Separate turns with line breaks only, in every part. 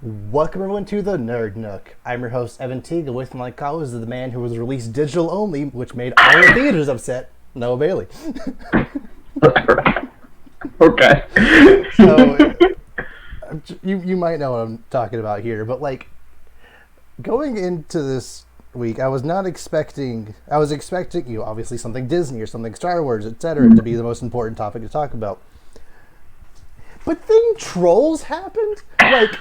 Welcome everyone to the Nerd Nook. I'm your host Evan Teague, and with my co-host is the man who was released digital only, which made all the theaters upset, Noah Bailey.
Okay.
So, you might know what I'm talking about here, but like, going into this week, I was expecting, obviously something Disney or something Star Wars, etc., to be the most important topic to talk about. But then Trolls happened? Like,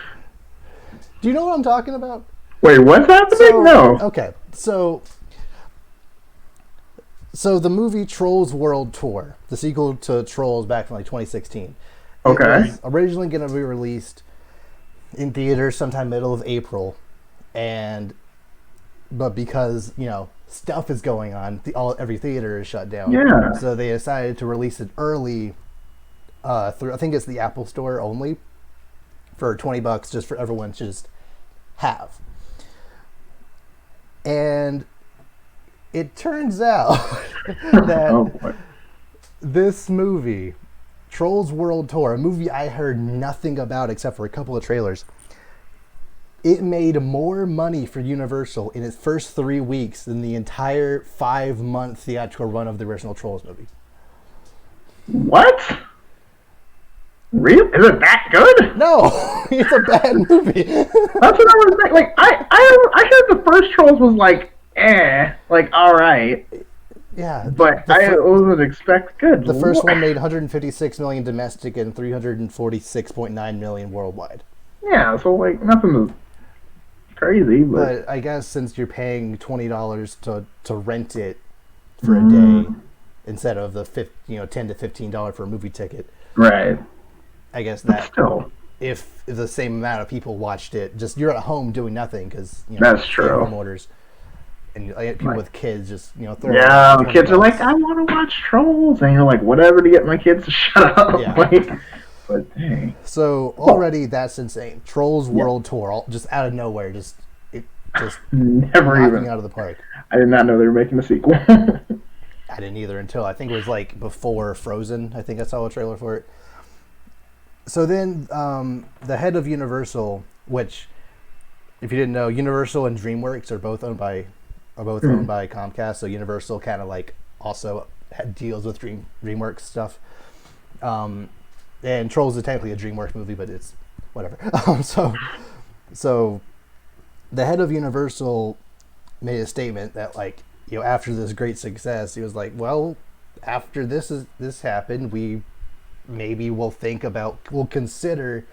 do you know what I'm talking about?
Wait, what's happening? No.
Okay, so the movie Trolls World Tour, the sequel to Trolls back from like 2016.
Okay.
It was originally going to be released in theaters sometime middle of April, but because stuff is going on, every theater is shut down.
Yeah.
So they decided to release it early through, I think it's the Apple Store only, for $20, just for everyone to just have. And it turns out that this movie, Trolls World Tour, a movie I heard nothing about except for a couple of trailers, it made more money for Universal in its first 3 weeks than the entire 5-month theatrical run of the original Trolls movie.
What? Really? Is it that good?
No, it's a bad movie.
That's what I was saying. Like, I heard the first Trolls was like, all right.
Yeah,
but I wasn't expect good.
The first one made 156 million domestic and 346.9 million worldwide.
Yeah, so like nothing is crazy.
But I guess since you're paying $20 to rent it for a day instead of the $10 to $15 for a movie ticket,
right?
I guess that
still,
if the same amount of people watched it, just you're at home doing nothing because
that's true.
Home orders, and people with kids just
the kids are like, I want to watch Trolls, and you're like, whatever to get my kids to shut up.
Yeah.
But dang.
So already that's insane. Trolls World Tour, just out of nowhere, just
never even
out of the park.
I did not know they were making a sequel.
I didn't either until I think it was like before Frozen. I think I saw a trailer for it. So then the head of Universal, which, if you didn't know, Universal and DreamWorks are both owned by Comcast. So Universal kind of like also had deals with DreamWorks stuff. And Trolls is technically a DreamWorks movie, but it's whatever. So the head of Universal made a statement that after this great success, he was like, well, after this happened, we'll consider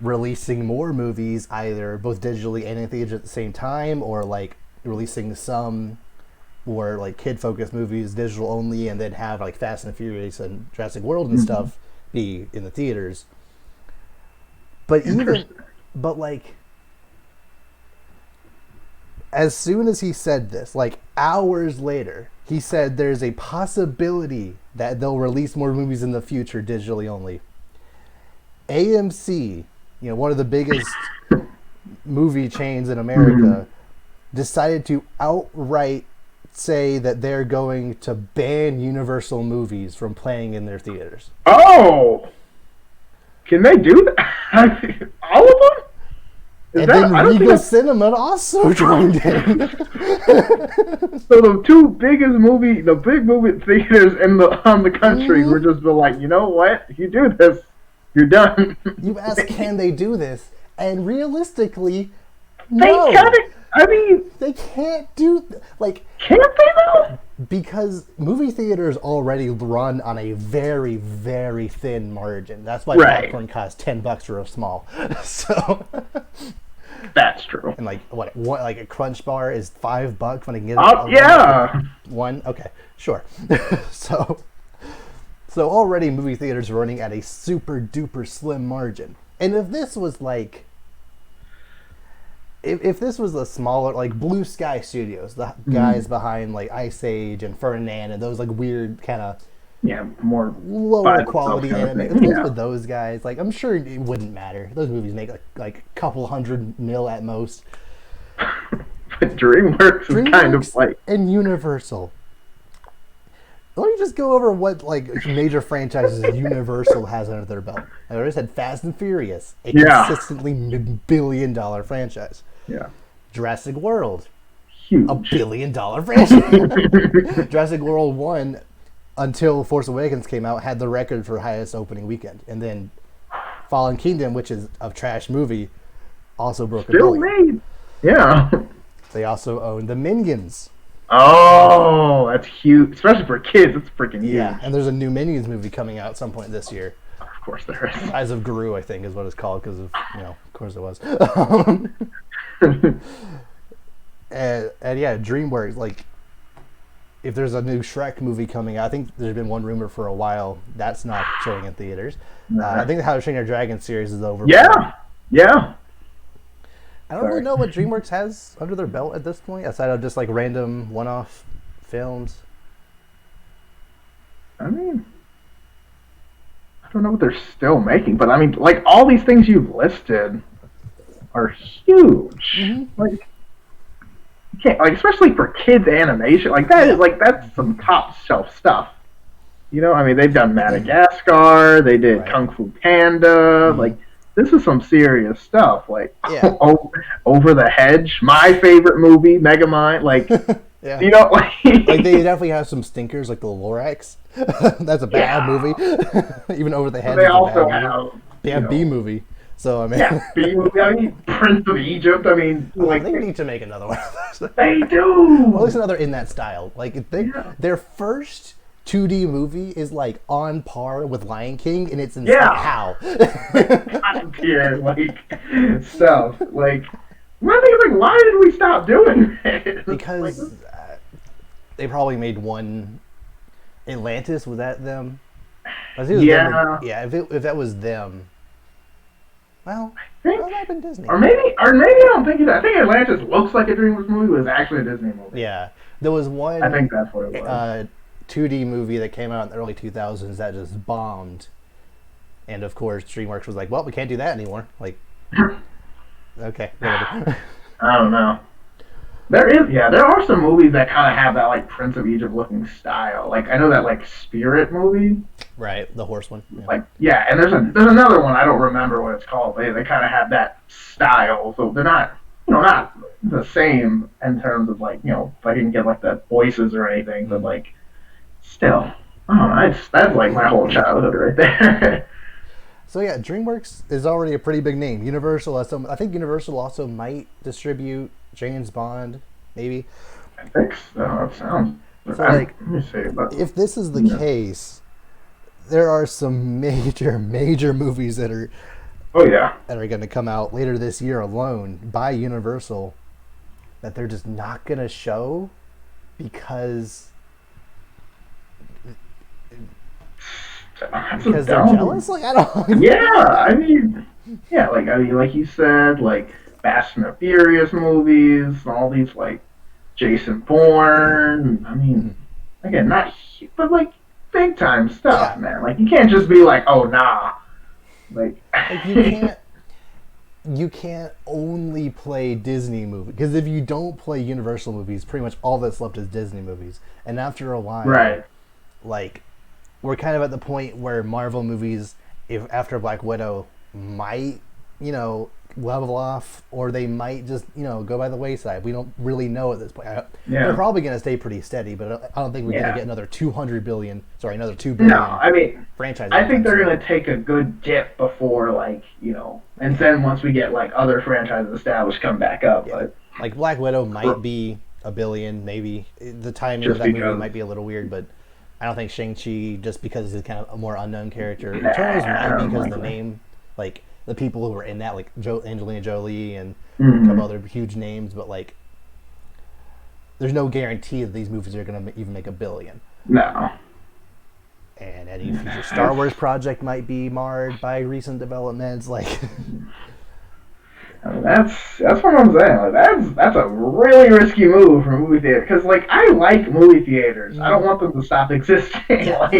releasing more movies, either both digitally and in theaters at the same time, or like releasing some more like kid-focused movies digital only, and then have like Fast and Furious and Jurassic World and stuff be in the theaters. But as soon as he said this, like hours later, he said there's a possibility that they'll release more movies in the future digitally only. AMC, one of the biggest movie chains in America, decided to outright say that they're going to ban Universal movies from playing in their theaters.
Oh! Can they do that? All of them?
Then Regal Cinema also joined in.
So the two biggest big movie theaters in the country were just like, you know what? If you do this, you're done.
You ask, can they do this? And realistically,
no. They can't. I mean,
they can't do
Can't they though?
Because movie theaters already run on a very, very thin margin. That's why popcorn costs $10 for a small. So
that's true.
And what like a Crunch Bar is $5 when I can get one. Okay, sure. So already movie theaters are running at a super duper slim margin. And if this was like, if this was a smaller, like Blue Sky Studios, the guys behind like Ice Age and Ferdinand and those like weird kind of
more
lower quality anime. If it was with those guys, like I'm sure it wouldn't matter. Those movies make like a couple $100 million at most.
But DreamWorks is kind of like,
and Universal. Let me just go over what like major franchises Universal has under their belt. I already said Fast and Furious, a consistently billion-dollar franchise.
Yeah.
Jurassic World,
huge.
$1 billion franchise. Jurassic World 1, until Force Awakens came out, had the record for highest opening weekend. And then Fallen Kingdom, which is a trash movie, also broke a billion.
Made. Yeah.
They also own the Minions.
Oh, that's huge. Especially for kids, it's freaking huge.
Yeah, and there's a new Minions movie coming out at some point this year.
Of course there is.
Eyes of Gru, I think, is what it's called, because of, of course it was. and yeah, DreamWorks, like, if there's a new Shrek movie coming out, I think there's been one rumor for a while that's not showing in theaters. I think the How to Train Your Dragon series is over.
Yeah.
I don't really know what DreamWorks has under their belt at this point, aside of just like random one-off films.
I mean, I don't know what they're still making, but I mean, like, all these things you've listed are huge.
Mm-hmm.
Like, you can't, like, especially for kids animation, like that is like that's some top shelf stuff. I mean, they've done Madagascar, they did Kung Fu Panda, like. This is some serious stuff, like Over the Hedge, my favorite movie, Megamind, like, like
they definitely have some stinkers, like the Lorax. That's a bad movie. Even Over the Hedge.
They also have
B movie. So I mean,
B movie. I mean, Prince of Egypt. I mean, like
they need to make another one of those.
They do.
Well, at least another in that style. Like their first 2D movie is like on par with Lion King, and it's insane. How?
Like stuff. Like one thing is like, why did we stop doing it?
Because they probably made one. Atlantis, was that them? If that was them. Well, that would have been Disney.
Or maybe I don't think it. I think Atlantis looks like a DreamWorks movie, but it's actually a Disney movie.
Yeah, there was one.
I think that's what it was.
2D movie that came out in the early 2000s that just bombed, and of course DreamWorks was like, well, we can't do that anymore. Like, okay, whatever.
I don't know. There are some movies that kind of have that like Prince of Egypt looking style. Like I know that like Spirit movie,
right? The horse one.
Yeah. And there's another one I don't remember what it's called. They kind of have that style, so they're not not the same in terms of like if I didn't get like the voices or anything, but like. Still, I don't know, that's like my whole childhood right there.
So yeah, DreamWorks is already a pretty big name. Universal I think Universal also might distribute James Bond, maybe.
I think so. It sounds.
So like,
let me see. But,
if this is the case, there are some major movies that are. That are going to come out later this year alone by Universal that they're just not going to show because they're jealous. Like I don't.
I mean, like you said, like Fast and the Furious movies, all these like Jason Bourne. I mean, again, but like big time stuff, man. Like you can't just be like, oh nah, like
you can't only play Disney movies because if you don't play Universal movies, pretty much all that's left is Disney movies, and after a while, like. We're kind of at the point where Marvel movies, if after Black Widow, might, level off, or they might just, go by the wayside. We don't really know at this point. They're probably going to stay pretty steady, but I don't think we're going to get another $200 billion. Sorry, another $2 billion.
No, I mean,
franchise.
I think they're going to take a good dip before, like, and then once we get like other franchises established, come back up.
Yeah.
But
like Black Widow might be $1 billion, maybe. The timing of that movie might be a little weird, but. I don't think Shang-Chi, just because he's kind of a more unknown character. Eternals might be because of the name, like the people who were in that, like Angelina Jolie and a couple other huge names, but like, there's no guarantee that these movies are going to even make $1 billion.
No.
And any future Star Wars project might be marred by recent developments, like.
I mean, that's what I'm saying. Like, that's a really risky move for a movie theater because like I like movie theaters. I don't want them to stop existing. Like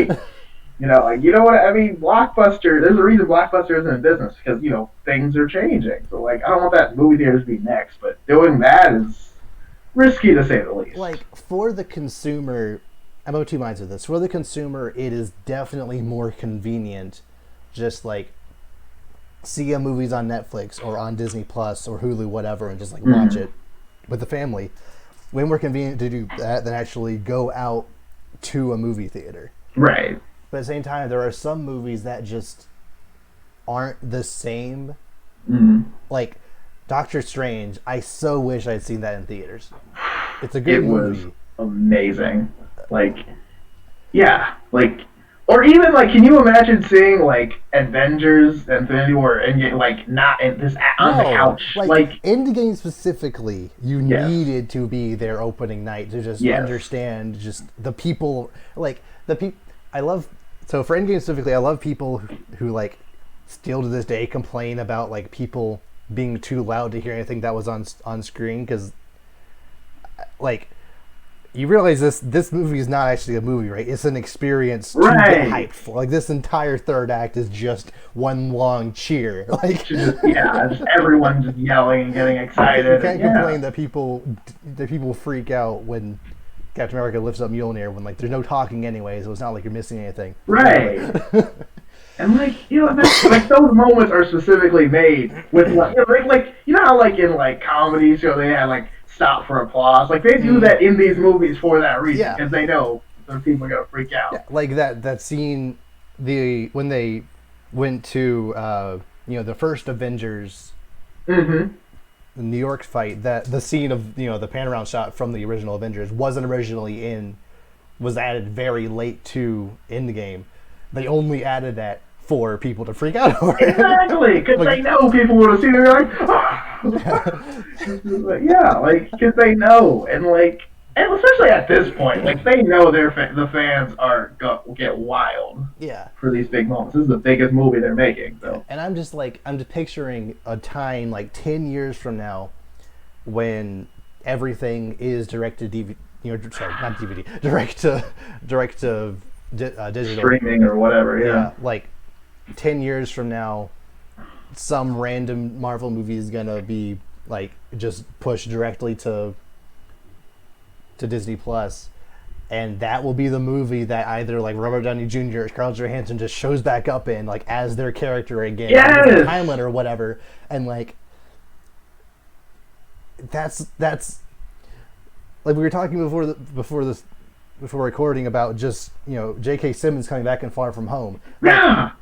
you know what I mean. Blockbuster. There's a reason Blockbuster isn't in business because things are changing. So like I don't want that movie theater to be next. But doing that is risky to say the least.
Like for the consumer, I'm of two minds with this. For the consumer, it is definitely more convenient, just like see a movies on Netflix or on Disney Plus or Hulu, whatever, and just like watch it with the family. Way more convenient to do that than actually go out to a movie theater.
Right.
But at the same time, there are some movies that just aren't the same. Like Doctor Strange, I so wish I'd seen that in theaters. It's a good movie. It was
amazing. Like, yeah, like, or even like, can you imagine seeing like Avengers, Infinity War, and like not in this on the couch?
Like Endgame specifically, you needed to be there opening night to just understand just the people. Like the people, I love. So for Endgame specifically, I love people who like still to this day complain about like people being too loud to hear anything that was on screen, because like you realize this movie is not actually a movie, right? It's an experience to get hyped for. Like this entire third act is just one long cheer. Like
just everyone just yelling and getting excited.
You can't complain that people freak out when Captain America lifts up Mjolnir when like there's no talking anyway, so it's not like you're missing anything.
Right. And like, you know, like those moments are specifically made with like, you know how like in like comedies, you know, they have like stop for applause. Like they do that in these movies for that reason, because they know the people are gonna freak out.
Yeah, like that scene, when they went to the first Avengers, the New York fight. That the scene of the pan around shot from the original Avengers was added very late to Endgame. They only added that for people to freak out over.
Exactly, because they know people would have seen it. They're like, because they know, and especially at this point, like they know the fans are get wild.
Yeah.
For these big moments, this is the biggest movie they're making. So.
And I'm just picturing a time like 10 years from now, when everything is direct to DVD. Not DVD. Direct to digital
streaming or whatever. Yeah.
Like 10 years from now, some random Marvel movie is gonna be like just pushed directly to Disney Plus, and that will be the movie that either like Robert Downey Jr. or Scarlett Johansson just shows back up in, like as their character again, timeline or whatever, and like that's like we were talking before recording about just J.K. Simmons coming back in Far From Home. Like,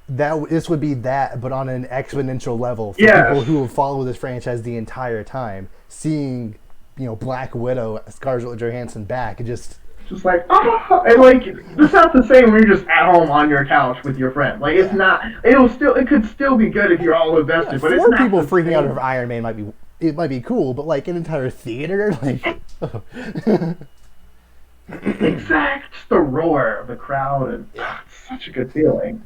this would be that, but on an exponential level for people who have followed this franchise the entire time, seeing Black Widow, Scarlett Johansson back, just like and like it's not the same when you're just at home on your couch with your friend. Like it's not. It could still be good if you're all invested, but it's not. People freaking out over Iron Man might be cool, but like an entire theater, like
exact the roar of the crowd, and it's such a good feeling.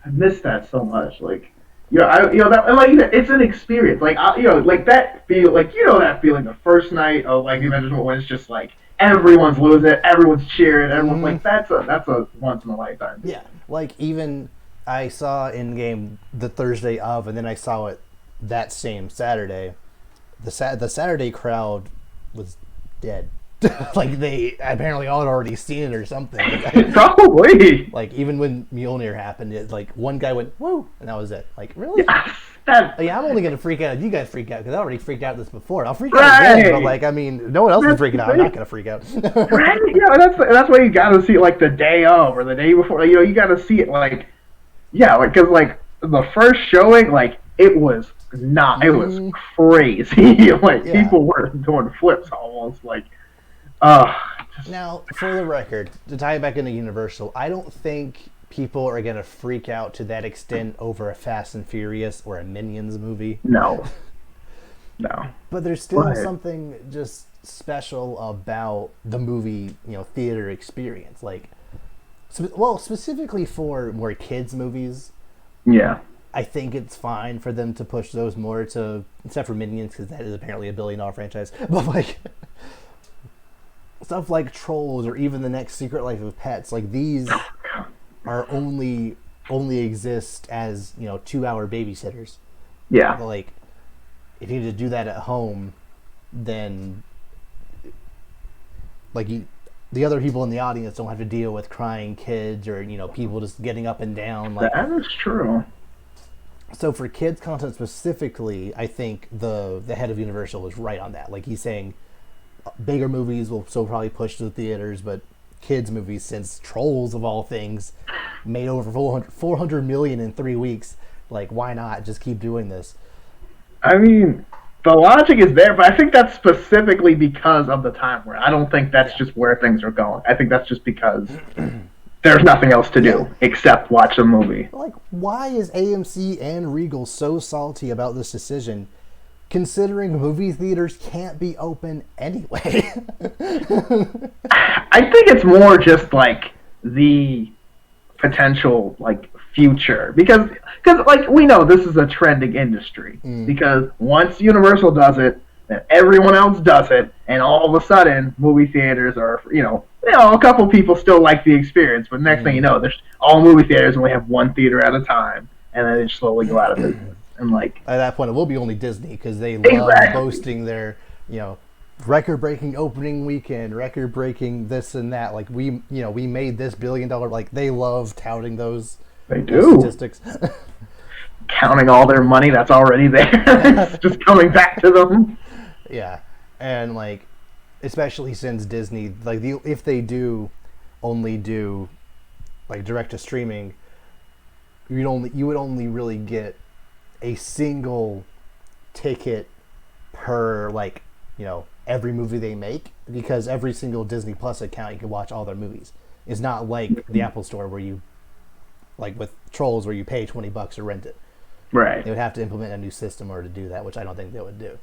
I miss that so much. Like, it's an experience. Like, like that feel, like that feeling the first night of like the Avengers when it's just like everyone's losing it, everyone's cheering, everyone's like that's a once in a lifetime.
Yeah, like even I saw Endgame the Thursday of, and then I saw it that same Saturday. The Saturday crowd was dead. Like they apparently all had already seen it or something.
Probably.
Like even when Mjolnir happened, like one guy went woo, and that was it. Like really?
Yeah,
I'm only gonna freak out if you guys freak out, because I already freaked out this before. I'll freak out again, but like I mean, no one else is freaking out. I'm not gonna freak out.
Right? That's why you gotta see it like the day of or the day before. You gotta see it like because like the first showing, like it was crazy. Like people were doing flips almost like.
Now, for the record, to tie it back into Universal, I don't think people are going to freak out to that extent over a Fast and Furious or a Minions movie.
No.
But there's still something just special about the movie, theater experience. Like, specifically for more kids' movies.
Yeah.
I think it's fine for them to push those more to, except for Minions, because that is apparently $1 billion franchise. But like... stuff like Trolls or even the next Secret Life of Pets, like these are only exist as 2-hour babysitters.
Yeah.
But like, if you need to do that at home, then like the other people in the audience don't have to deal with crying kids or people just getting up and down. Like,
that is true.
So for kids content specifically, I think the head of Universal was right on that. Like, he's saying bigger movies will still probably push to the theaters, but kids movies, since Trolls of all things made over 400 million in 3 weeks, like, why not just keep doing this?
I mean, the logic is there, but I think that's specifically because of the time where I don't think that's just where things are going. I think that's just because there's nothing else to do except watch a movie.
Like, why is AMC and Regal so salty about this decision, considering movie theaters can't be open anyway?
I think it's more just like the potential like future because like we know this is a trending industry because once Universal does it, then everyone else does it, and all of a sudden movie theaters are a couple people still like the experience, but next thing you know, there's all movie theaters only have one theater at a time, and then they slowly go out of business. And like
at that point, it will be only Disney because they love boasting their record-breaking opening weekend, record-breaking this and that. Like we made this $1 billion. Like they love touting those.
They do
statistics.
Counting all their money that's already there, it's just coming back to them.
Yeah, and like, especially since Disney, like if they do only do like direct to streaming, you would only really get a single ticket per every movie they make, because every single Disney Plus account you can watch all their movies. It's not like the Apple Store where you, like with Trolls, where you pay $20 to rent it.
Right.
They would have to implement a new system or to do that, which I don't think they would do.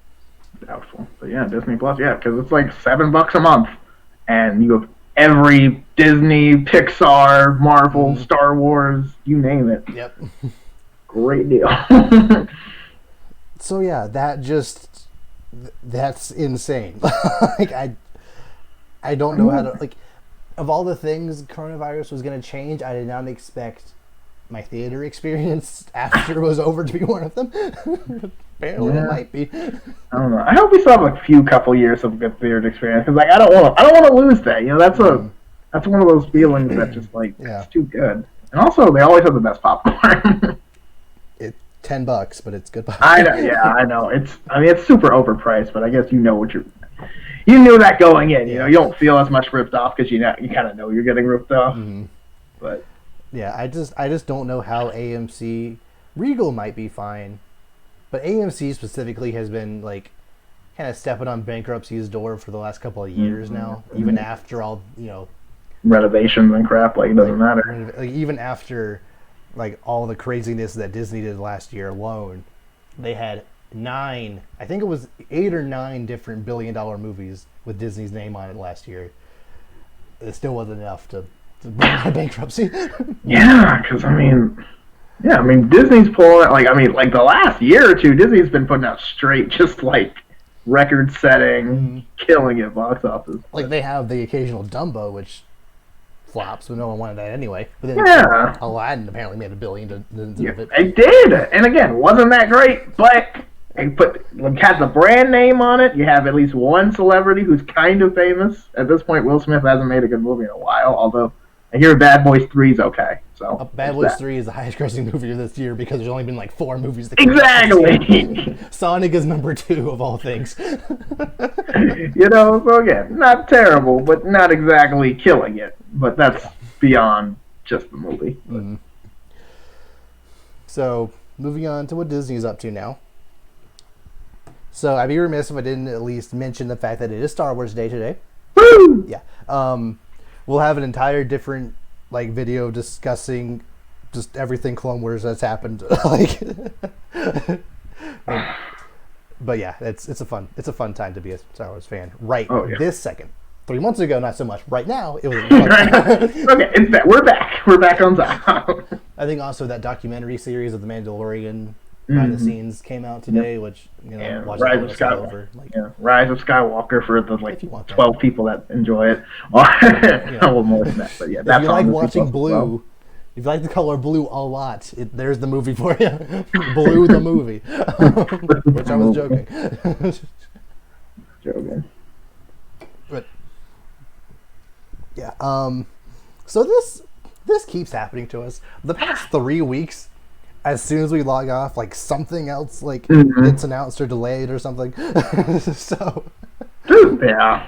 Doubtful. But yeah, Disney Plus, because it's like $7 a month, and you have every Disney, Pixar, Marvel, Star Wars, you name it.
Yep.
Great deal.
So yeah, that's insane. Like I don't know how to, like, of all the things coronavirus was going to change, I did not expect my theater experience after it was over to be one of them. Apparently it might be.
I don't know. I hope we still have a few couple years of good theater experience, because like I don't want to lose that. That's one of those feelings that just like it's too good. And also, they always have the best popcorn.
It's $10, but it's good popcorn.
I know. Yeah, I know. It's super overpriced, but I guess you knew that going in. You don't feel as much ripped off because you kind of know you're getting ripped off.
Mm-hmm.
But
yeah, I just don't know how AMC, Regal might be fine, but AMC specifically has been like kind of stepping on bankruptcy's door for the last couple of years now. Even after all
renovations and crap, like it doesn't matter.
Like even after like all the craziness that Disney did last year alone, they had 8 or 9 different $1 billion movies with Disney's name on it last year. It still wasn't enough to bring out bankruptcy.
Yeah, because Disney's pulling out, like the last year or two, Disney's been putting out straight just like record-setting, killing it box office.
Like they have the occasional Dumbo, which flops, but no one wanted that anyway. But then Aladdin apparently made $1 billion of it.
It did, and again, wasn't that great, but it has the brand name on it. You have at least one celebrity who's kind of famous. At this point, Will Smith hasn't made a good movie in a while, although I hear Bad Boys 3 is okay. So
Bad Boys 3 is the highest grossing movie of this year because there's only been like 4 movies that
exactly.
Sonic is number 2 of all things.
So again, not terrible, but not exactly killing it. But that's beyond just the movie.
Mm-hmm. So moving on to what Disney is up to now. So I'd be remiss if I didn't at least mention the fact that it is Star Wars Day today.
Woo!
Yeah. We'll have an entire different video discussing just everything Clone Wars that's happened. But yeah, it's a fun time to be a Star Wars fan this second. 3 months ago, not so much. Right now, it was.
Okay, it's back. We're back. We're back on top.
I think also that documentary series of The Mandalorian behind the scenes came out today, which
Rise of Skywalker. Rise of Skywalker for the 12 people that enjoy it. Well, more than that, but yeah.
If you like watching blue, if you like the color blue a lot, there's the movie for you. Blue the movie, which I was joking.
Joking.
But Yeah. So this keeps happening to us. The past 3 weeks, as soon as we log off, like something else like gets announced or delayed or something. So
yeah,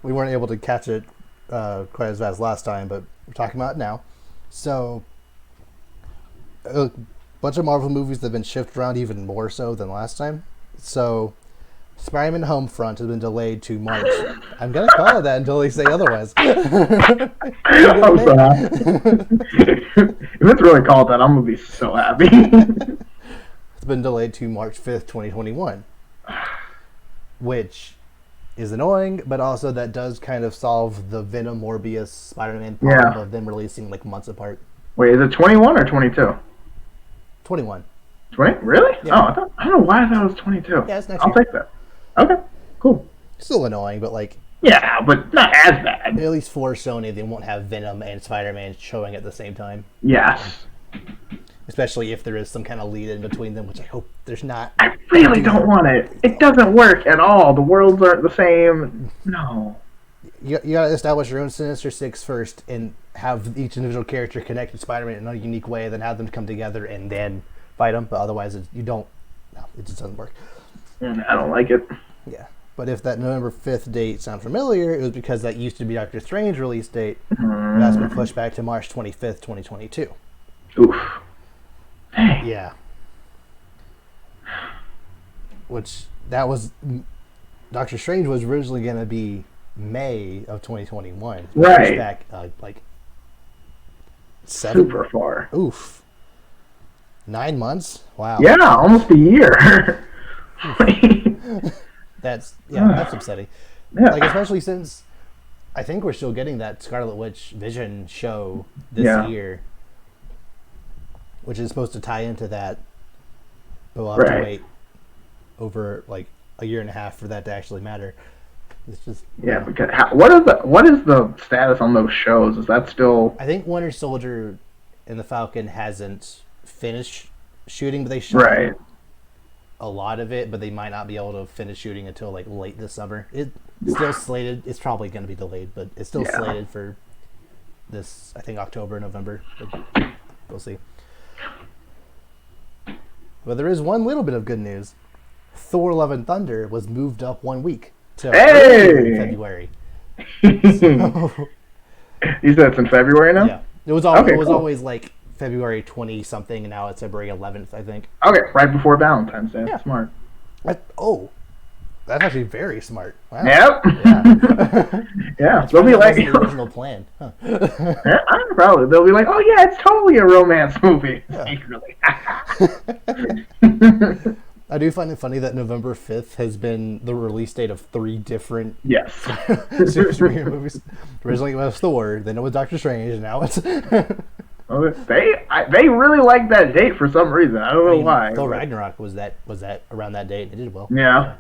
we weren't able to catch it quite as fast last time, but we're talking about it now. So a bunch of Marvel movies that have been shifted around even more so than last time. So Spider-Man Homefront has been delayed to March. I'm going to call it that until they say otherwise.
I'm so happy. If it's really called that, I'm going to be so happy.
It's been delayed to March 5th, 2021. Which is annoying, but also that does kind of solve the Venom, Morbius, Spider-Man problem of them releasing like months apart.
Wait, is it 21 or 22?
21.
20? Really?
Yeah.
Oh, I don't know why I thought it was 22.
Yeah, it's next
I'll
year.
take that. Okay, cool.
Still annoying, but like...
Yeah, but not as bad.
At least for Sony, they won't have Venom and Spider-Man showing at the same time.
Yes.
Especially if there is some kind of lead in between them, which I hope there's not.
I really don't want it. It doesn't work at all. The worlds aren't the same. No.
You gotta establish your own Sinister Six first and have each individual character connect with Spider-Man in a unique way, then have them come together and then fight them. But otherwise, it just doesn't work.
I don't like it.
Yeah. But if that November 5th date sounds familiar, it was because that used to be Doctor Strange release date. That's been pushed back to March 25th, 2022.
Oof. Dang.
Yeah. Which, that was... Doctor Strange was originally going to be May of 2021.
Right.
Pushed back, like... 7?
Super far.
Oof. 9 months? Wow.
Yeah, almost a year.
That's upsetting.
Yeah.
Like, especially since I think we're still getting that Scarlet Witch Vision show this year, which is supposed to tie into that. But we'll have to wait over like a year and a half for that to actually matter. It's just
because what is the status on those shows? Is that still?
I think Winter Soldier and the Falcon hasn't finished shooting, but they shot a lot of it, but they might not be able to finish shooting until like late this summer. It's still slated. It's probably going to be delayed, but it's still slated for this, I think, October, November. But we'll see. But there is one little bit of good news. Thor: Love and Thunder was moved up 1 week to February. So,
you said it's in February now?
Yeah. It was always like February 20 something, and now it's February 11th, I think.
Okay, right before Valentine's Day.
Yeah.
Smart.
That's actually very smart. Wow.
Yep.
Yeah.
Yeah. They'll be like
the original plan. Huh.
Yeah, probably. They'll be like, "Oh yeah, it's totally a romance movie."
Yeah.
Really.
I do find it funny that November 5th has been the release date of 3 different superhero movies. Originally it was Thor, then it was Doctor Strange, and now it's...
They really like that date for some reason. I don't know why.
Thor Ragnarok was that around that date, and it did well.
Yeah.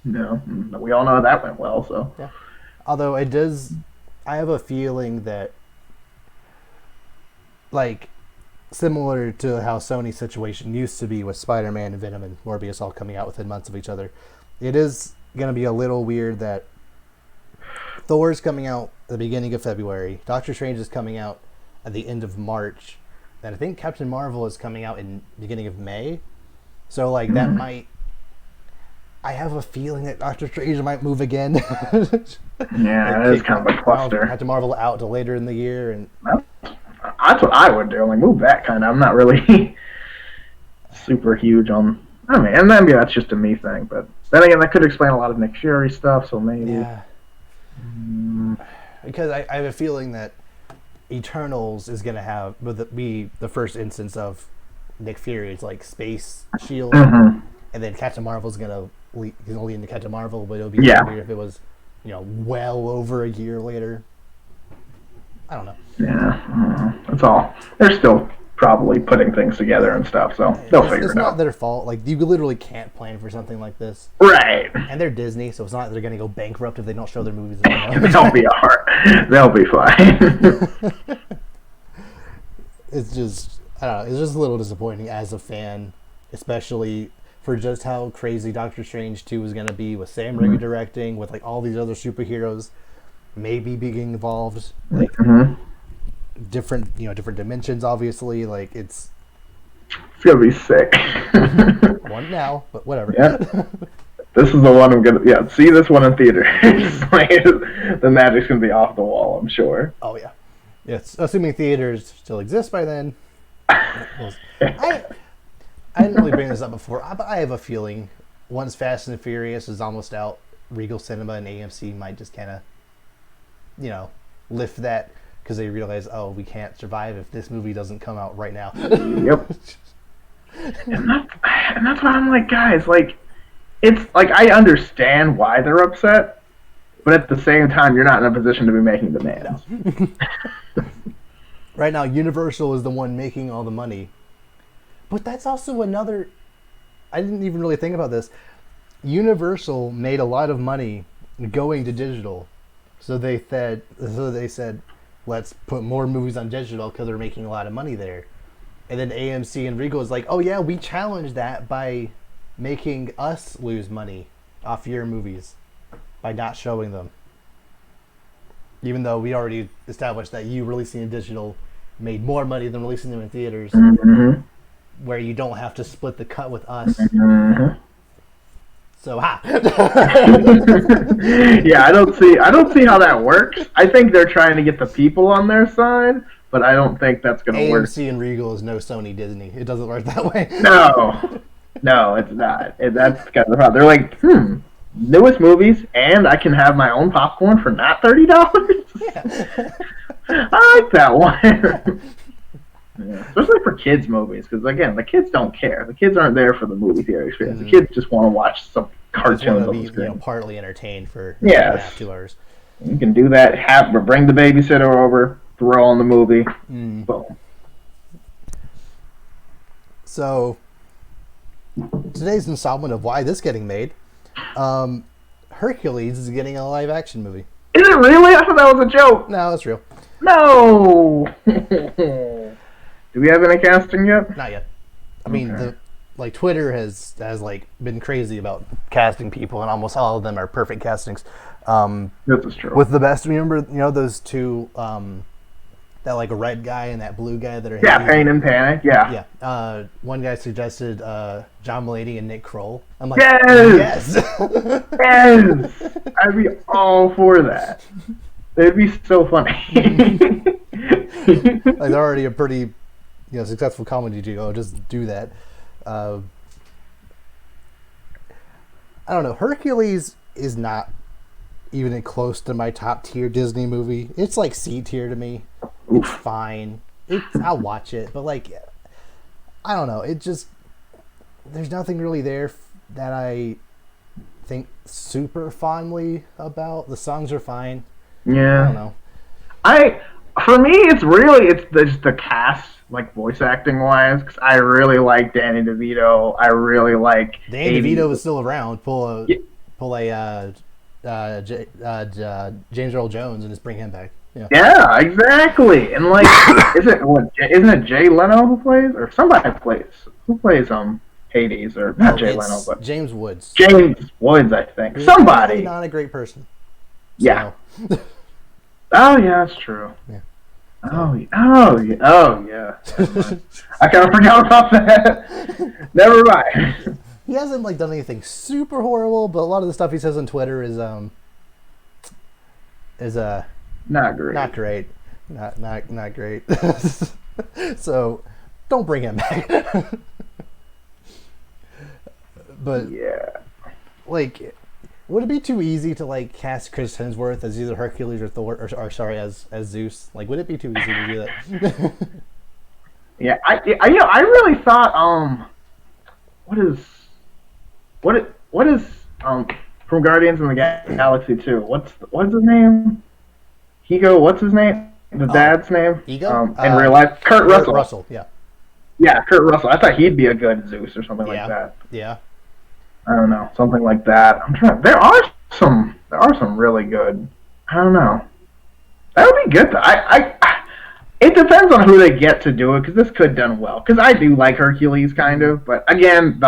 No, we all know that went well, so.
Yeah. Although I have a feeling that, like, similar to how Sony's situation used to be with Spider-Man and Venom and Morbius all coming out within months of each other, it is going to be a little weird that Thor's coming out at the beginning of February, Doctor Strange is coming out at the end of March, and I think Captain Marvel is coming out in the beginning of May. So, like, that might... I have a feeling that Doctor Strange might move again.
Yeah, that is kind of a cluster.
Captain Marvel out to later in the year, and...
That's what I would do. Like, move that kind of. I'm not really super huge on... I mean, and maybe that's just a me thing, but then again, that could explain a lot of Nick Fury stuff, so maybe...
Yeah. Because I have a feeling that Eternals is going to be the first instance of Nick Fury's like space shield, and then Captain Marvel's going to lead into Captain Marvel, but it would be weird if it was, well over a year later. I don't know.
Yeah, that's all. They're still probably putting things together and stuff, so they'll figure it out. It's not
their fault. Like, you literally can't plan for something like this.
Right.
And they're Disney, so it's not like they're going to go bankrupt if they don't show their movies.
They'll be alright. They'll be fine.
It's just, I don't know, it's just a little disappointing as a fan, especially for just how crazy Doctor Strange 2 is going to be with Sam Raimi directing, with like all these other superheroes. maybe being involved, like different dimensions. Obviously, like it's
gonna be sick.
one now, but whatever.
Yeah. This is the one I'm gonna see this one in theater. Like, the magic's gonna be off the wall, I'm sure.
Oh yeah, yes. Assuming theaters still exist by then. I didn't really bring this up before, but I have a feeling once Fast and Furious is almost out, Regal Cinema and AMC might just kind of, lift that because they realize, oh, we can't survive if this movie doesn't come out right now.
Yep. And that's why I'm like, guys, like, it's like I understand why they're upset, but at the same time, you're not in a position to be making demands.
No. Right now, Universal is the one making all the money. But that's also another... I didn't even really think about this. Universal made a lot of money going to digital. So they said, let's put more movies on digital because they're making a lot of money there. And then AMC and Regal is like, oh yeah, we challenged that by making us lose money off your movies by not showing them. Even though we already established that you releasing in digital made more money than releasing them in theaters, where you don't have to split the cut with us. So
yeah, I don't see how that works. I think they're trying to get the people on their side, but I don't think that's going to work.
AMC and Regal is no Sony Disney. It doesn't work that way.
No, it's not. That's kind of the problem. They're like, newest movies, and I can have my own popcorn for not $30. Yeah. I like that one. Yeah. Especially for kids' movies, because again, the kids don't care. The kids aren't there for the movie theater experience. The kids just want to watch some cartoons on the screen.
Partly entertained for 2 hours.
You can do that. Bring the babysitter over, throw on the movie. Boom.
So today's installment of Why This Getting Made, Hercules is getting a live action movie.
Is it really? I thought that was a joke.
No, it's real.
No. Do we have any casting yet?
Not yet. I mean, Twitter has been crazy about casting people, and almost all of them are perfect castings.
This is true.
With the best, remember, those two, that red guy and that blue guy that are
Pain and Panic.
Yeah. One guy suggested John Mulaney and Nick Kroll. I'm like,
yes. Yes. I'd be all for that. It'd be so funny.
They're already a pretty successful comedy duo. Just do that. I don't know. Hercules is not even close to my top tier Disney movie. It's like C tier to me. It's fine. I'll watch it, but I don't know. It just, there's nothing really there that I think super fondly about. The songs are fine.
Yeah.
I don't know.
For me, it's just the cast, voice acting wise, because I really like Danny DeVito. I really like
Danny DeVito is still around. Pull a James Earl Jones and just bring him back.
Yeah, exactly. And isn't it Jay Leno who plays, or somebody plays? Who plays Hades, or not Jay Leno, but
James Woods.
James Woods, I think.
He's
somebody.
Not a great person.
Yeah. Oh yeah, that's true.
Yeah.
Oh yeah. I kind of forgot about that. Never mind.
He hasn't done anything super horrible, but a lot of the stuff he says on Twitter is
not great.
Not great. Not great. So don't bring him back. But
yeah.
Would it be too easy to cast Chris Hemsworth as either Hercules or Thor, or sorry, as Zeus? Would it be too easy to do that?
Yeah, I really thought what is from Guardians of the Galaxy 2? What's his name? What's his name? The dad's name?
Ego?
In real life, Kurt
Russell. Yeah.
Yeah, Kurt Russell. I thought he'd be a good Zeus or something like that.
Yeah.
I don't know, something like that. There are some really good. I don't know. That would be good. It depends on who they get to do it, because this could done well. Because I do like Hercules, kind of, but again,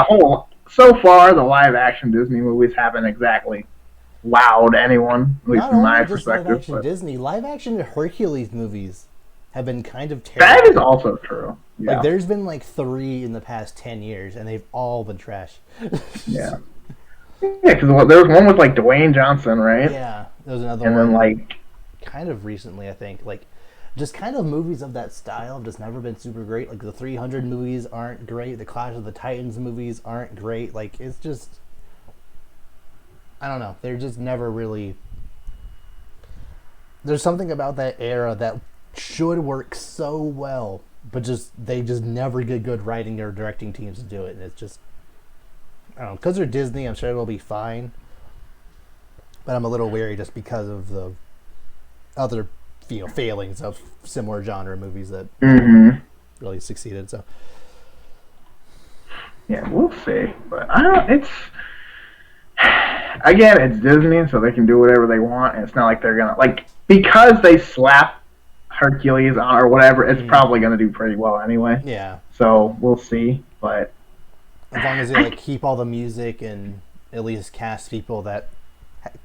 so far the live action Disney movies haven't exactly wowed anyone, at least
Not
from my
only just live
perspective.
action
But
Disney, live action Hercules movies have been kind of terrible.
that is also true. Yeah.
Like, there's been like 3 in the past 10 years, and they've all been trash.
Yeah. Yeah, because there was one with like Dwayne Johnson, right?
Yeah, there was another
And
one.
then like
kind of recently, I think, like just kind of movies of that style have just never been super great. Like the 300 movies aren't great. The Clash of the Titans movies aren't great. Like it's just, I don't know. They're just never really. There's something about that era that should work so well, but they just never get good writing or directing teams to do it. And it's just, I don't know, because they're Disney. I'm sure it'll be fine, but I'm a little wary just because of the other failings of similar genre movies that really succeeded. So
yeah, we'll see. But I don't. It's again, it's Disney, so they can do whatever they want, and it's not like they're gonna like because they slap Hercules on or whatever. It's probably gonna do pretty well anyway.
Yeah.
So we'll see, but
as long as they like keep all the music and at least cast people that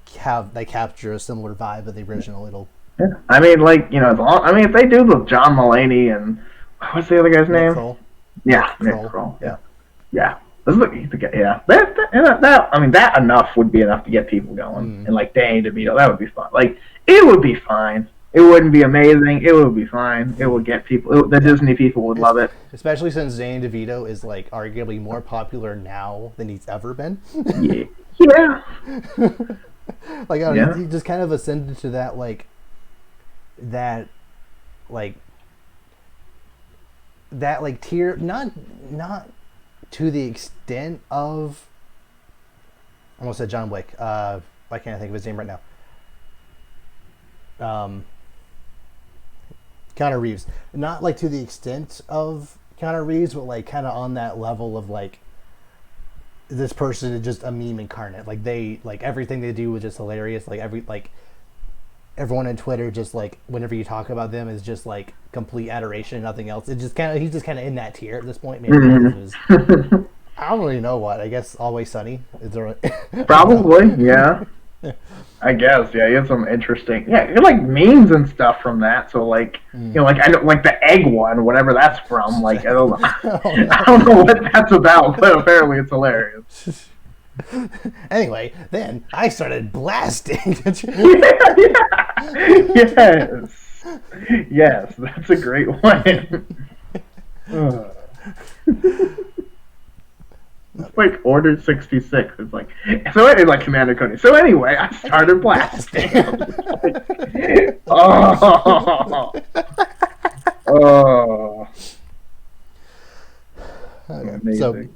capture a similar vibe of the original, it'll.
Yeah. I mean, like as long. I mean, if they do the John Mulaney and what's the other guy's name?
Kroll.
Yeah, Nick Kroll. Yeah. Yeah, that I mean, that enough would be enough to get people going, and like Danny DeVito, that would be fun. Like it would be fine. It wouldn't be amazing. It would be fine. It would get people. The Disney people would love it.
Especially since Danny DeVito is like arguably more popular now than he's ever been.
Yeah.
Like I don't know, he just kind of ascended to that tier, not to the extent of, I almost said John Wick. Why can't I think of his name right now? Keanu Reeves. Not like to the extent of Keanu Reeves, but like kind of on that level of like this person is just a meme incarnate. Like they everything they do is just hilarious. Like everyone on Twitter just like whenever you talk about them is just like complete adoration, nothing else. It just he's just kind of in that tier at this point. Maybe I don't really know what. I guess Always Sunny is there.
Probably, yeah. I guess, yeah. You have some interesting, you're like memes and stuff from that. So like, like I know, like the egg one, whatever that's from. Like I don't know, I don't know what that's about, but apparently it's hilarious.
Anyway, then I started blasting.
Yes, that's a great one. It's like Order 66. It's like it's like Commander Cody. So anyway, I started blasting.
Okay. So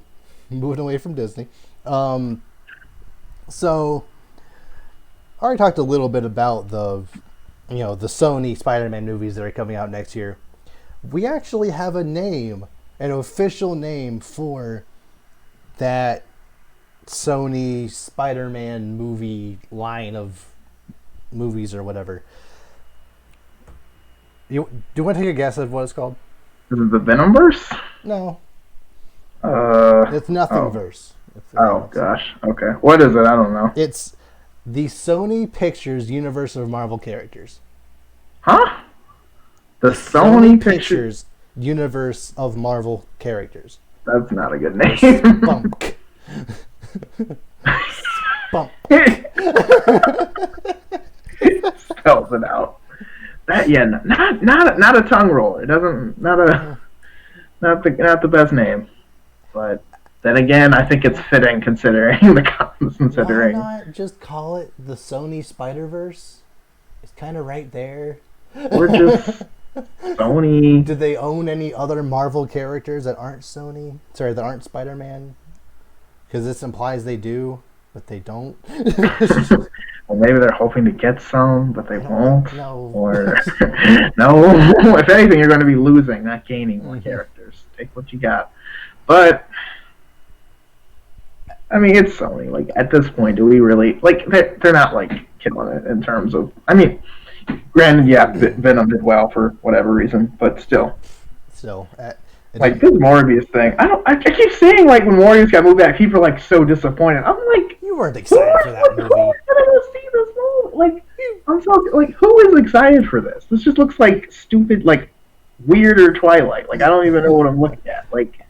moving away from Disney. So I already talked a little bit about the Sony Spider-Man movies that are coming out next year. We actually have a name, an official name for that Sony Spider-Man movie line of movies or whatever. Do you want to take a guess of what it's called?
Is it the Venomverse?
No.
It's
Nothingverse.
Oh gosh. Okay. What is it? I don't know.
It's the Sony Pictures universe of Marvel characters.
Huh? The Sony Pictures
universe of Marvel characters.
That's not a good name.
SPUMC. SPUMC.
Spells it out. That not a tongue roller. It doesn't not the best name. But then again, I think it's fitting considering the considering.
Why not just call it the Sony Spider-Verse? It's kind of right there.
Or just Sony.
Do they own any other Marvel characters that aren't Sony? Sorry, that aren't Spider-Man? Because this implies they do, but they don't.
Well, maybe they're hoping to get some, but they won't.
No.
Or no. If anything, you're going to be losing, not gaining more characters. Take what you got. But I mean, it's Sony. Like at this point, do we really like? They're not like killing it in terms of. I mean, granted, yeah, Venom did well for whatever reason, but still. So. Like this Morbius thing, I keep seeing like when Morbius got moved back, people are like so disappointed. I'm like,
you weren't excited for that movie.
I'm gonna go see I'm so like, who is excited for this? This just looks like stupid, like weirder Twilight. Like I don't even know what I'm looking at. Like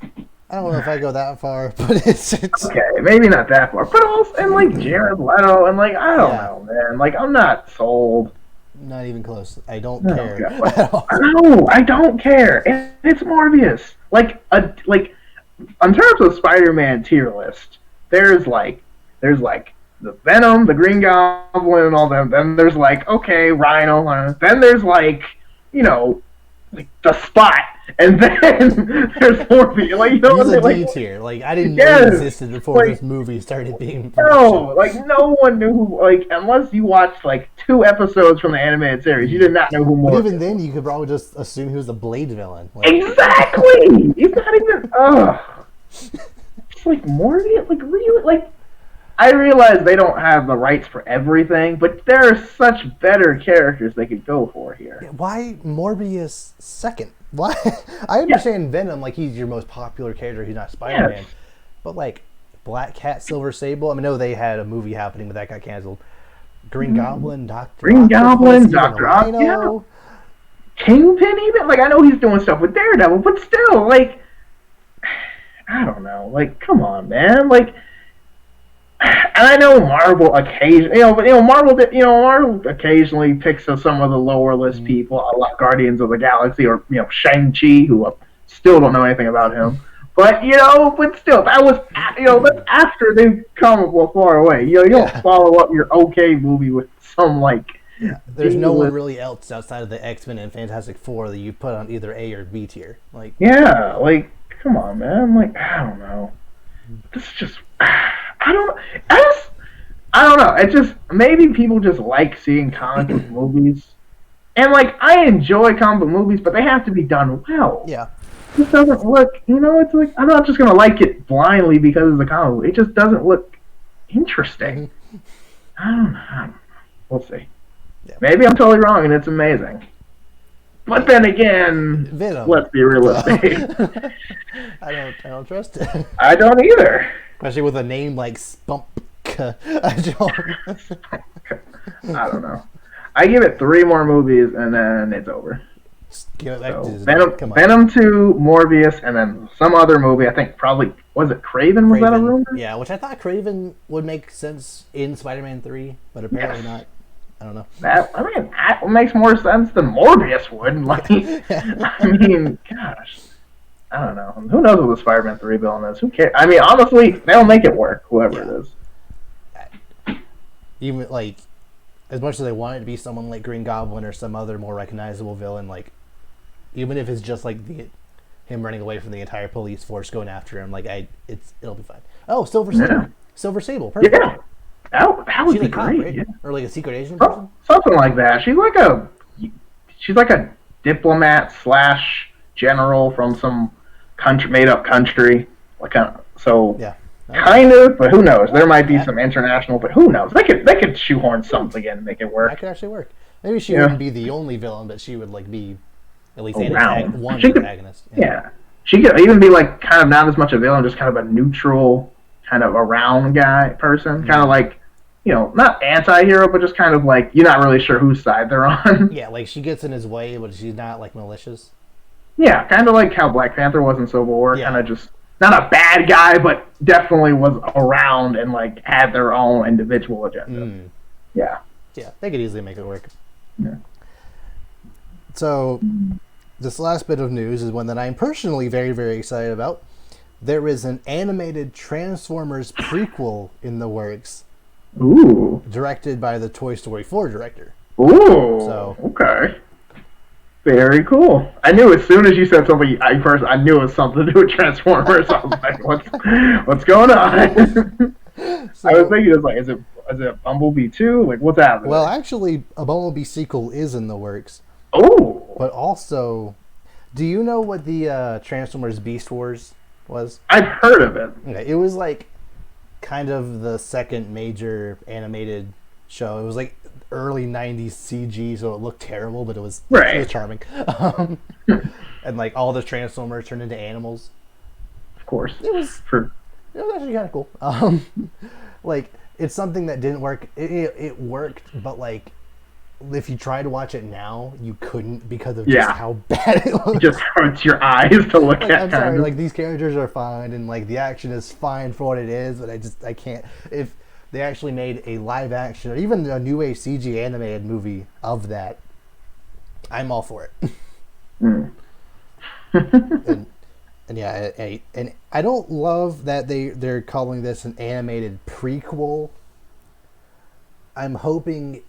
I don't know if I go that far, but it's
okay, maybe not that far, but also and like Jared Leto and like I don't know, man. Like I'm not sold.
Not even close. I don't care
like,
at all.
No, I don't care. And it's Morbius. Like in terms of Spider-Man tier list, there's like the Venom, the Green Goblin, and all them. Then there's like okay, Rhino. Then there's like like the Spot, and then there's Morbius. Like
he's a D tier. Like I didn't know he existed before this movie started being.
No, like no one knew. Like unless you watched like 2 episodes from the animated series, you did not know who Morbius.
But even then, you could probably just assume he was a Blade villain.
Like, exactly. He's not even. It's like Morbius. Like really. Like I realize they don't have the rights for everything, but there are such better characters they could go for here.
Why Morbius second? Why? I understand Venom, like he's your most popular character. He's not Spider-Man, but like Black Cat, Silver Sable. I mean, no, they had a movie happening, but that got canceled. Green Goblin, Doctor
Rhino, Kingpin. Even like I know he's doing stuff with Daredevil, but still, like I don't know. Like, come on, man. Like. And I know Marvel occasionally, Marvel occasionally picks up some of the lower list people, like Guardians of the Galaxy or Shang-Chi, who I still don't know anything about him. But but still, that was that's after they've come far away. You don't follow up your okay movie with some like.
Yeah, there's no one really else outside of the X-Men and Fantastic Four that you put on either A or B tier. Like
like come on, man. Like I don't know. This is just. I don't know. It just maybe people just like seeing comic book movies, and like I enjoy comic book movies, but they have to be done well.
Yeah,
it just doesn't look. It's like I'm not just gonna like it blindly because it's a comic book. It just doesn't look interesting. I don't know. We'll see. Yeah. Maybe I'm totally wrong, and it's amazing. But then again,
Venom.
Let's be realistic.
I don't trust it.
I don't either.
Especially with a name like SPUMC.
I don't know. I give it 3 more movies and then it's over.
Give it back to
Venom 2, Morbius, and then some other movie. I think probably was it Craven? Was that a rumor?
Yeah, which I thought Craven would make sense in Spider-Man 3, but apparently not. I don't know.
That makes more sense than Morbius would. Like, I mean, gosh. I don't know. Who knows what the Spider-Man 3 villain is? Who cares? I mean, honestly, they'll make it work, whoever it is.
Even, like, as much as I want it to be someone like Green Goblin or some other more recognizable villain, like, even if it's just, like, him running away from the entire police force going after him, like, it'll be fine. Oh, Silver Sable. Yeah. Silver Sable, perfect.
Yeah. That would be great.
Right? Yeah. Or, like, a secret agent person?
Something like that. She's like a diplomat / general from some made up country, kind of, but who knows? There might be some international, but who knows? They could shoehorn something in and make it work.
That could actually work. Maybe she wouldn't be the only villain, but she would like be at least one antagonist.
Yeah, she could even be like kind of not as much a villain, just kind of a neutral, kind of around person, kind of like not anti-hero, but just kind of like you're not really sure whose side they're on.
Yeah, like she gets in his way, but she's not like malicious.
Yeah, kind of like how Black Panther was in Civil War, kind of just not a bad guy, but definitely was around and like had their own individual agenda. Yeah,
they could easily make it work.
Yeah.
So, this last bit of news is one that I'm personally very, very excited about. There is an animated Transformers prequel in the works.
Ooh.
Directed by the Toy Story 4 director.
Ooh.
So,
okay. Very cool. I knew as soon as you said something, I knew it was something to do with Transformers. I was like, what's going on? So, I was thinking, is it Bumblebee 2? Like, what's happening?
Well, actually, a Bumblebee sequel is in the works.
Oh.
But also, do you know what the Transformers Beast Wars was?
I've heard of it.
Okay, it was like kind of the second major animated show. It was like early 90s CG, so it looked terrible, but it was charming. And like all the Transformers turned into animals.
Of course.
It was actually kind of cool. Like it's something that didn't work. It worked, but like if you try to watch it now, you couldn't because of just
Yeah.
how bad it looks.
It just hurts your eyes to look
Like,
at.
I'm
kind
sorry,
of.
like these characters are fine and like the action is fine for what it is, but I can't. If they actually made a live action or even a new age CG animated movie of that, I'm all for it. and yeah, and I don't love that they're calling this an animated prequel. I'm hoping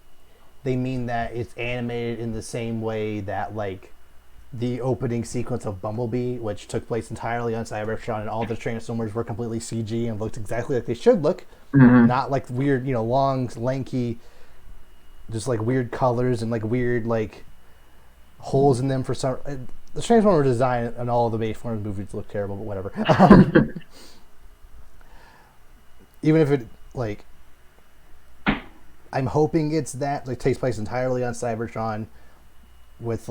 they mean that it's animated in the same way that like the opening sequence of Bumblebee, which took place entirely on Cybertron, and all the Transformers were completely CG and looked exactly like they should look, not like weird, long, lanky, just like weird colors and like weird like holes in them for some. The Transformers design and all of the Transformers movies look terrible, but whatever. Even if it like, I'm hoping it's that like takes place entirely on Cybertron, with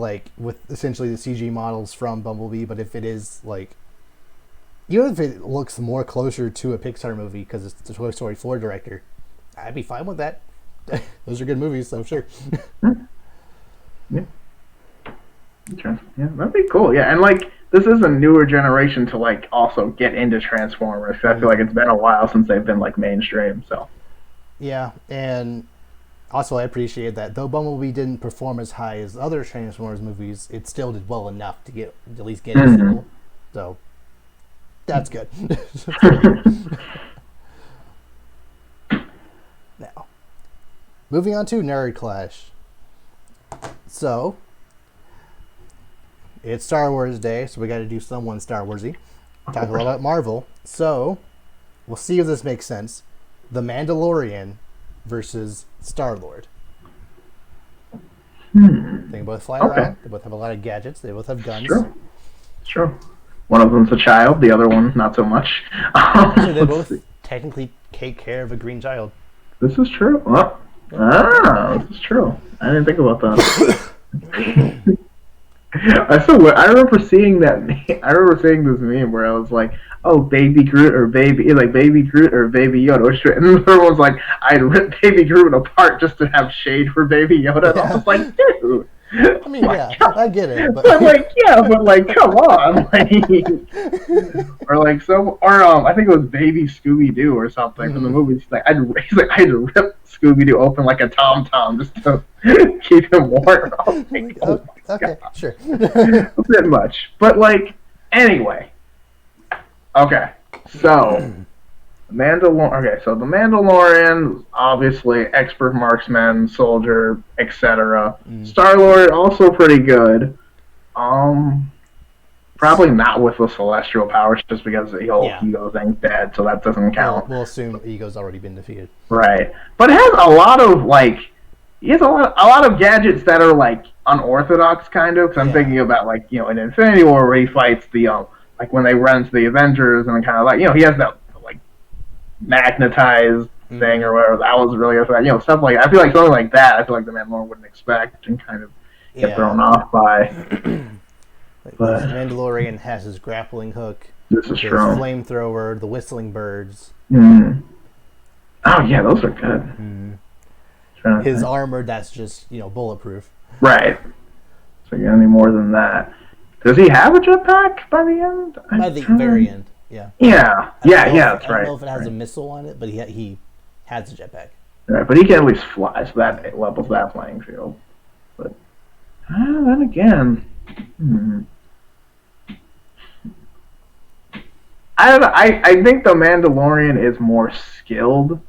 essentially the CG models from Bumblebee. But if it is like, even if it looks more closer to a Pixar movie because it's the Toy Story 4 director, I'd be fine with that. Those are good movies, so sure.
Yeah. Interesting. Yeah, that'd be cool. Yeah, and like this is a newer generation to like also get into Transformers. I feel like it's been a while since they've been like mainstream. So
yeah, and also I appreciate that though Bumblebee didn't perform as high as other Transformers movies, it still did well enough to at least get a sequel. So that's good. Now, moving on to Nerd Clash. So it's Star Wars Day, so we got to do someone Star Warsy. Talk a lot about Marvel. So we'll see if this makes sense. The Mandalorian versus Star-Lord. They both fly around. They both have a lot of gadgets. They both have guns.
It's true. One of them's a child. The other one, not so much.
Actually, they both technically take care of a green child.
This is true. This is true. I didn't think about that. I remember seeing that. I remember seeing this meme where I was like, "Oh, Baby Groot or Baby Groot or Baby Yoda," and then everyone's like, "I'd rip Baby Groot apart just to have shade for Baby Yoda." Yeah. I was like, "Dude."
I mean, yeah, I get it. But
I'm like, yeah, but like, come on, like, or like I think it was Baby Scooby Doo or something from the movie. He's like, I'd rip Scooby Doo open like a tom tom just to keep him warm. Like,
okay, sure.
A bit much, but like, anyway. Okay, so the Mandalorian, obviously expert marksman, soldier, etc. Star-Lord also pretty good. Probably not with the celestial powers, just because the whole ego thing's dead, so that doesn't count.
We'll assume ego's already been defeated.
Right, but it has a lot of he has a lot of gadgets that are like unorthodox, kind of. Because I'm thinking about in Infinity War where he fights the like when they run to the Avengers and kind of he has that magnetized thing or whatever. That was really stuff like I feel like something like that. I feel like the Mandalorian wouldn't expect and kind of get thrown off by.
But the Mandalorian has his grappling hook,
this is
his
true.
Flamethrower, the whistling birds.
Oh yeah, those are good.
His armor that's just bulletproof.
Right. So you got any more than that? Does he have a jetpack by the end?
By the very end. Yeah.
Yeah. That's right.
I don't know if it has a missile on it, but he has a jetpack.
Right, but he can at least fly, so that levels that playing field. But then again, I don't know. I think the Mandalorian is more skilled,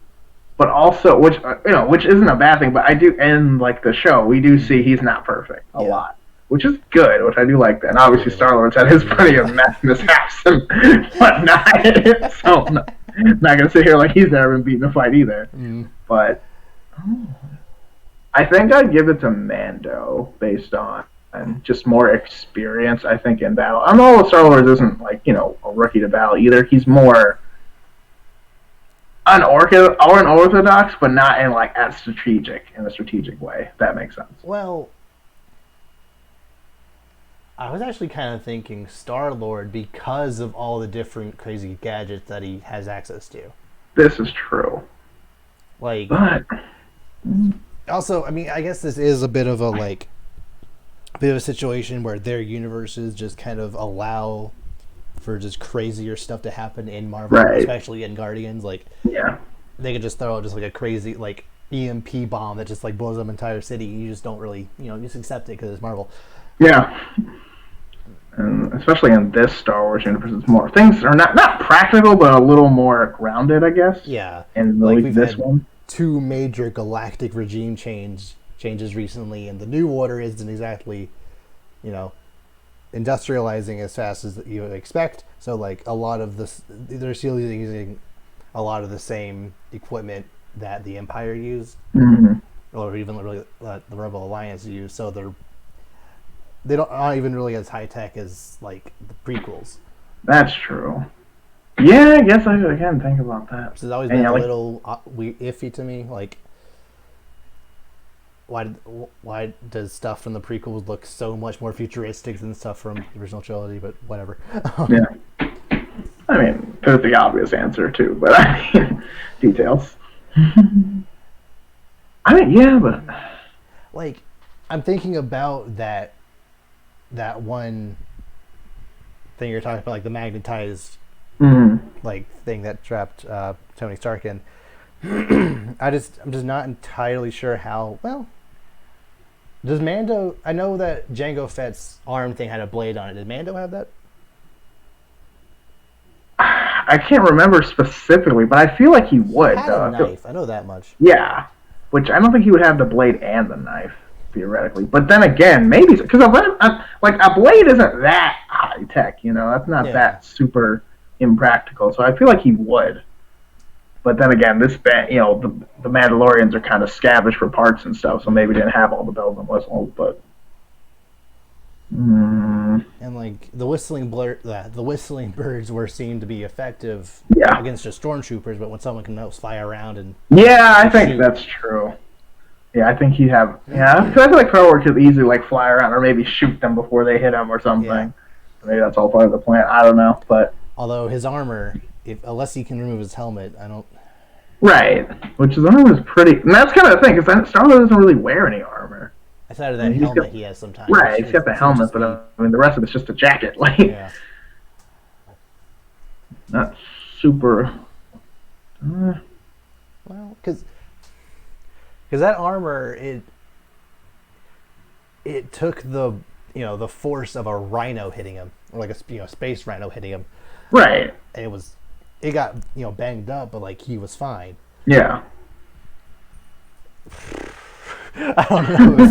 but also which isn't a bad thing. But I do in the show we do see he's not perfect a lot. Which is good, which I do like that. And obviously Star-Lord's had his plenty of mishaps and whatnot. So I'm not going to sit here like he's never been beaten in a fight either. But I think I'd give it to Mando based on just more experience, I think, in battle. I know Star-Lord isn't a rookie to battle either. He's more unorthodox, but not in in a strategic way. If that makes sense.
Well, I was actually kind of thinking Star-Lord because of all the different crazy gadgets that he has access to.
This is true.
But Also, I mean, I guess this is a bit of a situation where their universes just kind of allow for just crazier stuff to happen in Marvel,
Right.
especially in Guardians. Like,
Yeah.
they could just throw out just like a crazy like EMP bomb that just like blows up an entire city. You just don't really, you just accept it because it's Marvel.
Yeah. And especially in this Star Wars universe, it's more things are not practical, but a little more grounded, I guess.
Yeah,
And
like
like
we've
this
had
one.
2 major galactic regime changes recently, and the New Order isn't exactly, you know, industrializing as fast as you would expect. So like a lot of this, they're still using a lot of the same equipment that the Empire used,
Mm-hmm.
or even really the Rebel Alliance used. So they don't aren't even really as high tech as like the prequels.
That's true. Yeah, I guess I can think about that.
Which has always
And
been
yeah,
a
like,
little iffy to me. Like, why does stuff from the prequels look so much more futuristic than stuff from the original trilogy? But whatever.
yeah. I mean, there's the obvious answer too, but I mean, details. I mean, yeah, but
Like, I'm thinking about that one thing you're talking about, like the magnetized like thing that trapped Tony Stark in. I'm just not entirely sure how well. Does Mando? I know that Jango Fett's arm thing had a blade on it. Did Mando have that?
I can't remember specifically, but I feel like he would.
Had a knife. I know that much.
Yeah, which I don't think he would have the blade and the knife theoretically. But then again, maybe because like a blade isn't that high tech, that's not that super impractical. So I feel like he would. But then again, this band, the Mandalorians are kind of scabish for parts and stuff, so maybe didn't have all the bells and whistles. But
and like the whistling birds were seen to be effective against just stormtroopers, but when someone can fly around and
I think that's true. Yeah, I think he'd have because I feel like Thor could easily like fly around or maybe shoot them before they hit him or something. Yeah. Maybe that's all part of the plan. I don't know, but
although his armor, unless he can remove his helmet, I don't.
Right, which his armor is pretty, and that's kind of the thing because Star-Lord doesn't really wear any armor.
Aside of that helmet he has sometimes.
Right, he's got the helmet, but I mean the rest of it's just a jacket. Like, not super.
Well, because that armor it took the the force of a rhino hitting him, or like a space rhino hitting him.
Right.
And it got banged up, but like he was fine.
Yeah.
I don't know.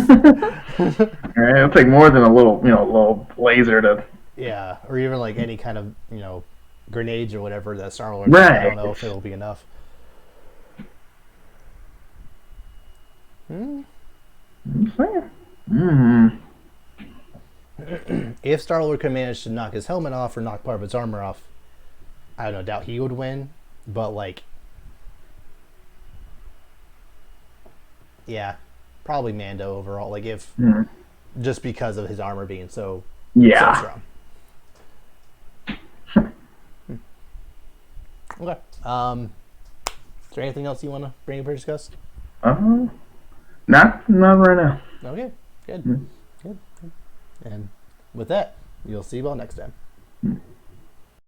Right, it'll take more than a little laser to.
Yeah, or even like any kind of grenades or whatever that Star-Lord.
Right.
I don't know if it'll be enough.
I'm saying.
If Star-Lord could manage to knock his helmet off or knock part of his armor off, I don't doubt he would win. But like, yeah, probably Mando overall. Like just because of his armor being so strong. Okay. Is there anything else you want to bring up or discuss?
Not right now.
Okay. Good. Good. And with that, you'll see you all next time.